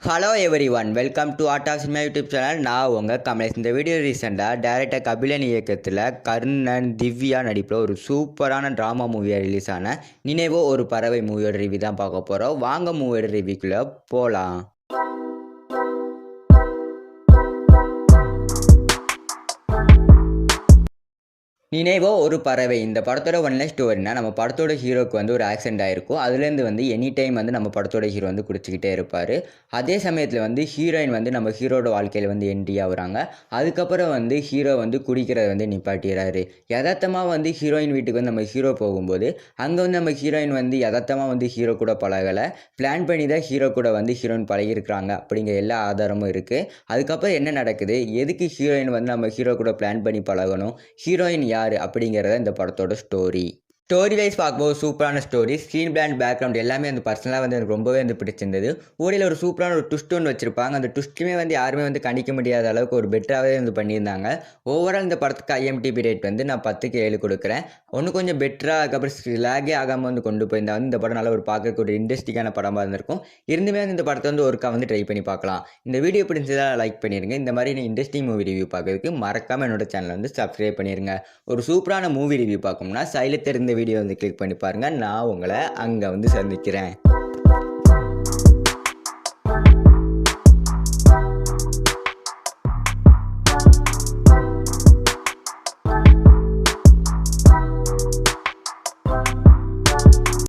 Hello everyone, welcome to art of cinema YouTube channel. நான் உங்கள் கமலேஷ். இந்த video ரீசெண்டாக டைரக்டர் கபிலன் இயக்கத்தில் கர்ணன் திவ்யா நடிப்பில் ஒரு சூப்பரான ட்ராமா மூவியாக ரிலீஸ் ஆன நினைவோ ஒரு பறவை மூவியோட ரிவ்யூ தான் பார்க்க போகிறோம். வாங்க மூவியோட ரிவ்யூக்குள்ளே போகலாம். நினைவோ ஒரு பறவை இந்த படத்தோட ஒன்லைன் ஸ்டோரினா, நம்ம படத்தோட ஹீரோக்கு ஒரு ஆக்சிடென்ட் ஆகிருக்கும். அதுலேருந்து எனி டைம் நம்ம படத்தோட ஹீரோ குடிச்சிக்கிட்டே இருப்பார். அதே சமயத்தில் ஹீரோயின் நம்ம ஹீரோட வாழ்க்கையில் என்ட்ரி ஆகுறாங்க. அதுக்கப்புறம் ஹீரோ குடிக்கிறத நிப்பாட்டிடுறாரு. யதார்த்தமாக ஹீரோயின் வீட்டுக்கு நம்ம ஹீரோ போகும்போது அங்கே நம்ம ஹீரோயின் யதார்த்தமாக ஹீரோ கூட பழகலை, பிளான் பண்ணி தான் ஹீரோ கூட ஹீரோயின் பழகிருக்கிறாங்க அப்படிங்கிற எல்லா ஆதாரமும் இருக்குது. அதுக்கப்புறம் என்ன நடக்குது, எதுக்கு ஹீரோயின் நம்ம ஹீரோ கூட பிளான் பண்ணி பழகணும், ஹீரோயின் யார் அப்படிங்கிறத இந்த படத்தோட ஸ்டோரி வைஸ் பார்க்கும்போது சூப்பரான story, screen play and background எல்லாமே பர்சனலாக எனக்கு ரொம்பவே பிடிச்சிருந்தது. ஓடியில் ஒரு சூப்பரான ஒரு ட்விஸ்ட் ஒன்று வச்சிருப்பாங்க. அந்த ட்விஸ்ட்டுமே யாருமே கணிக்க முடியாத அளவுக்கு ஒரு பெட்டராகவே பண்ணியிருந்தாங்க. ஓவரால் இந்த படத்துக்கு IMDb ரேட் நான் 10க்கு 7 கொடுக்குறேன். ஒன்று கொஞ்சம் பெட்டராக, அதுக்கப்புறம் லேகே ஆகாமல் கொண்டு போயிருந்தா இந்த படம் நல்ல ஒரு பார்க்கறதுக்கு ஒரு இன்ட்ரெஸ்டிங்கான படமாக இருந்திருக்கும். இருந்துமே இந்த படத்தை ஒருக்கா ட்ரை பண்ணி பார்க்கலாம். இந்த வீடியோ பிடிச்சதா லைக் பண்ணிடுங்க. இந்த மாதிரி இன்ட்ரெஸ்டிங் மூவி ரிவ்யூ பார்க்கறதுக்கு மறக்காமல் என்னோட சேனலை சப்ஸ்கிரைப் பண்ணிடுங்க. ஒரு சூப்பரான மூவி ரிவ்யூ பார்க்கணும்னா சைடில் தெரிந்த வீடியோ கிளிக் பண்ணி பாருங்கள். நான் உங்களை அங்கே சந்திக்கிறேன்.